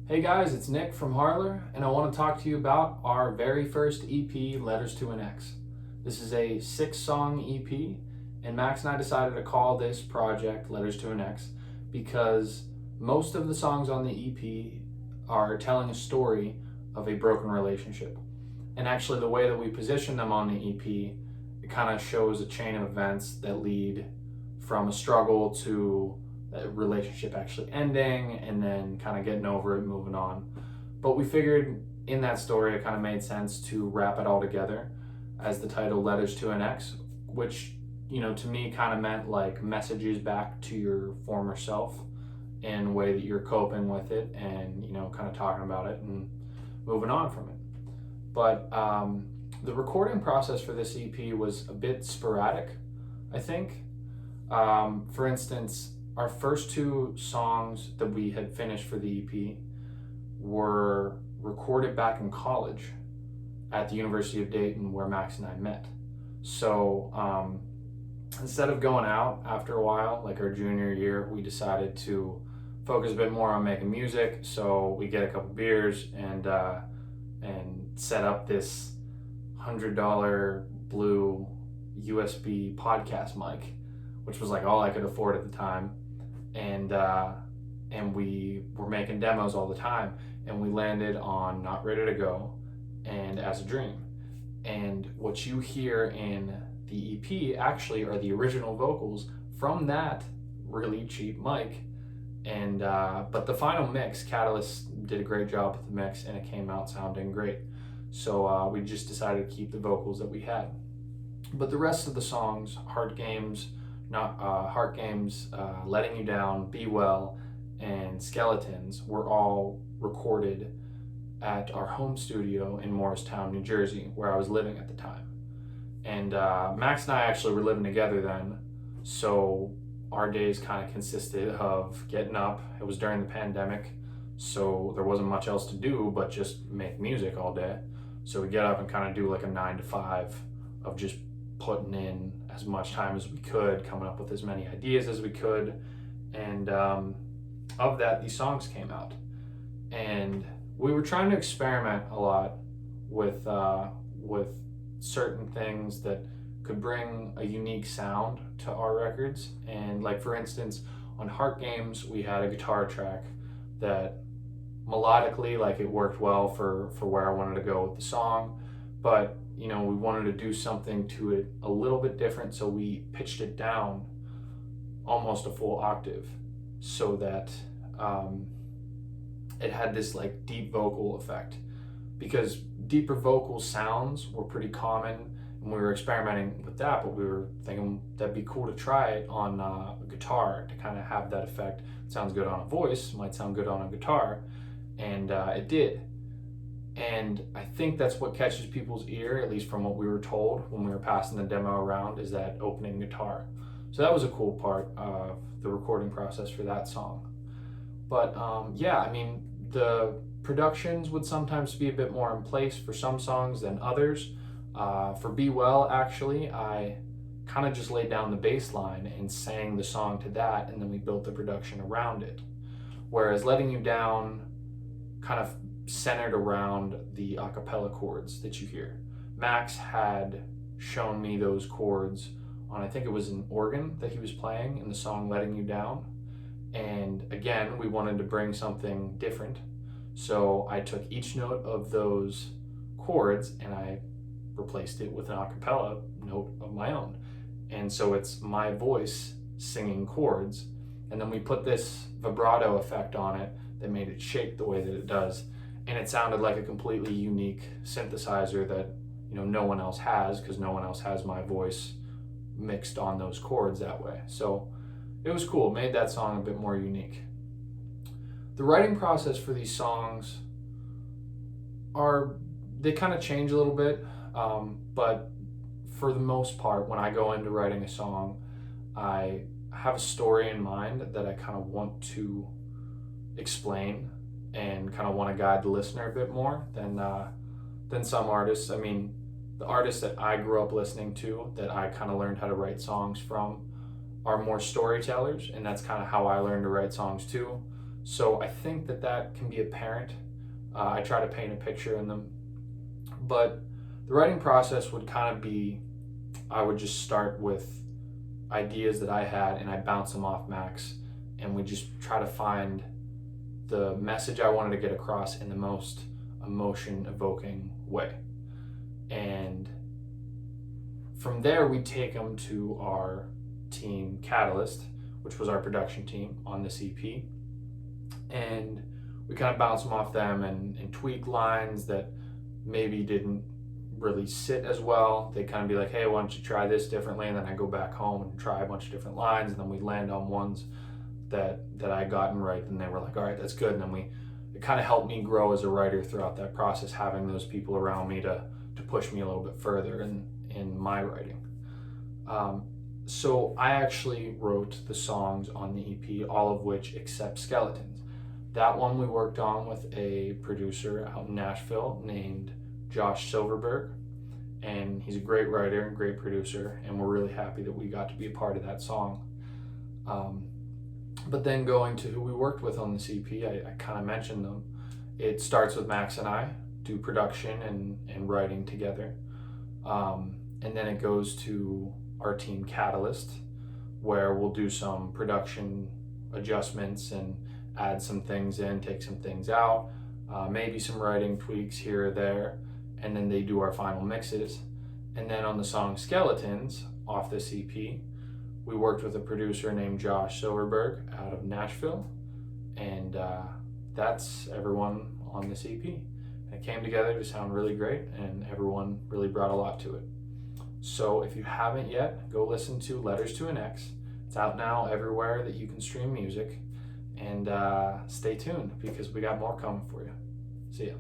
Hey guys, it's Nick from Harlor, and I want to talk to you about our very first EP, Letters to an Ex. This is a 6-song EP, and Max and I decided to call this project Letters to an Ex because most of the songs on the EP are telling a story of a broken relationship. And actually, the way that we position them on the EP, it kind of shows a chain of events that lead from a struggle to a relationship actually ending and then kind of getting over it, moving on. But we figured in that story it kind of made sense to wrap it all together as the title Letters to an Ex, which, to me kind of meant like messages back to your former self in a way that you're coping with it and, kind of talking about it and moving on from it. But the recording process for this EP was a bit sporadic, I think. For instance, our first 2 songs that we had finished for the EP were recorded back in college at the University of Dayton where Max and I met. So instead of going out after a while, like our junior year, we decided to focus a bit more on making music. So we get a couple beers and set up this $100 blue USB podcast mic, which was like all I could afford at the time. And we were making demos all the time, and we landed on Not Ready to Go and As a Dream. And what you hear in the EP actually are the original vocals from that really cheap mic. And but the final mix, Katalyst did a great job with the mix, and it came out sounding great. So we just decided to keep the vocals that we had. But the rest of the songs, Heart Games, Letting You Down, Be Well, and Skeletons were all recorded at our home studio in Morristown, New Jersey, where I was living at the time. And Max and I actually were living together then, so our days kind of consisted of getting up. It was during the pandemic, so there wasn't much else to do but just make music all day. So we get up and kind of do like a 9 to 5 of just putting in as much time as we could, coming up with as many ideas as we could, and of that, these songs came out. And we were trying to experiment a lot with certain things that could bring a unique sound to our records. And like, for instance, on Heart Games, we had a guitar track that melodically, like, it worked well for where I wanted to go with the song, but we wanted to do something to it a little bit different, so we pitched it down almost a full octave so that it had this like deep vocal effect, because deeper vocal sounds were pretty common and we were experimenting with that, but we were thinking that'd be cool to try it on a guitar to kind of have that effect. It sounds good on a voice, might sound good on a guitar, and it did. And I think that's what catches people's ear, at least from what we were told when we were passing the demo around, is that opening guitar. So that was a cool part of the recording process for that song. But the productions would sometimes be a bit more in place for some songs than others. For Be Well, actually, I kind of just laid down the bass line and sang the song to that, and then we built the production around it. Whereas Letting You Down kind of centered around the a cappella chords that you hear. Max had shown me those chords on, I think it was an organ that he was playing in the song Letting You Down. And again, we wanted to bring something different. So I took each note of those chords and I replaced it with an a cappella note of my own. And so it's my voice singing chords. And then we put this vibrato effect on it that made it shake the way that it does. And it sounded like a completely unique synthesizer that no one else has, because no one else has my voice mixed on those chords that way. So it was cool. It made that song a bit more unique. The writing process for these songs they kind of change a little bit, but for the most part, when I go into writing a song, I have a story in mind that I kind of want to explain and kind of want to guide the listener a bit more than some artists. I mean, the artists that I grew up listening to, that I kind of learned how to write songs from, are more storytellers, and that's kind of how I learned to write songs too. So I think that can be apparent. I try to paint a picture in them. But the writing process would kind of be, I would just start with ideas that I had and I bounce them off Max, and we just try to find the message I wanted to get across in the most emotion evoking way. And from there, we take them to our team Katalyst, which was our production team on this EP. And we kind of bounce them off them and tweak lines that maybe didn't really sit as well. They kind of be like, hey, why don't you try this differently? And then I go back home and try a bunch of different lines, and then we land on ones that I gotten right, and they were like, all right, that's good. And then it kind of helped me grow as a writer throughout that process, having those people around me to push me a little bit further in my writing. So I actually wrote the songs on the EP, all of which except Skeletons. That one we worked on with a producer out in Nashville named Josh Silverberg, and he's a great writer and great producer, and we're really happy that we got to be a part of that song. But then going to who we worked with on this EP, I kind of mentioned them. It starts with Max and I do production and writing together, and then it goes to our team Katalyst, where we'll do some production adjustments and add some things in, take some things out, maybe some writing tweaks here or there, and then they do our final mixes. And then on the song Skeletons off this EP, we worked with a producer named Josh Silverberg out of Nashville, and that's everyone on this EP. It came together to sound really great, and everyone really brought a lot to it. So if you haven't yet, go listen to Letters to an X. It's out now everywhere that you can stream music, and stay tuned because we got more coming for you. See ya.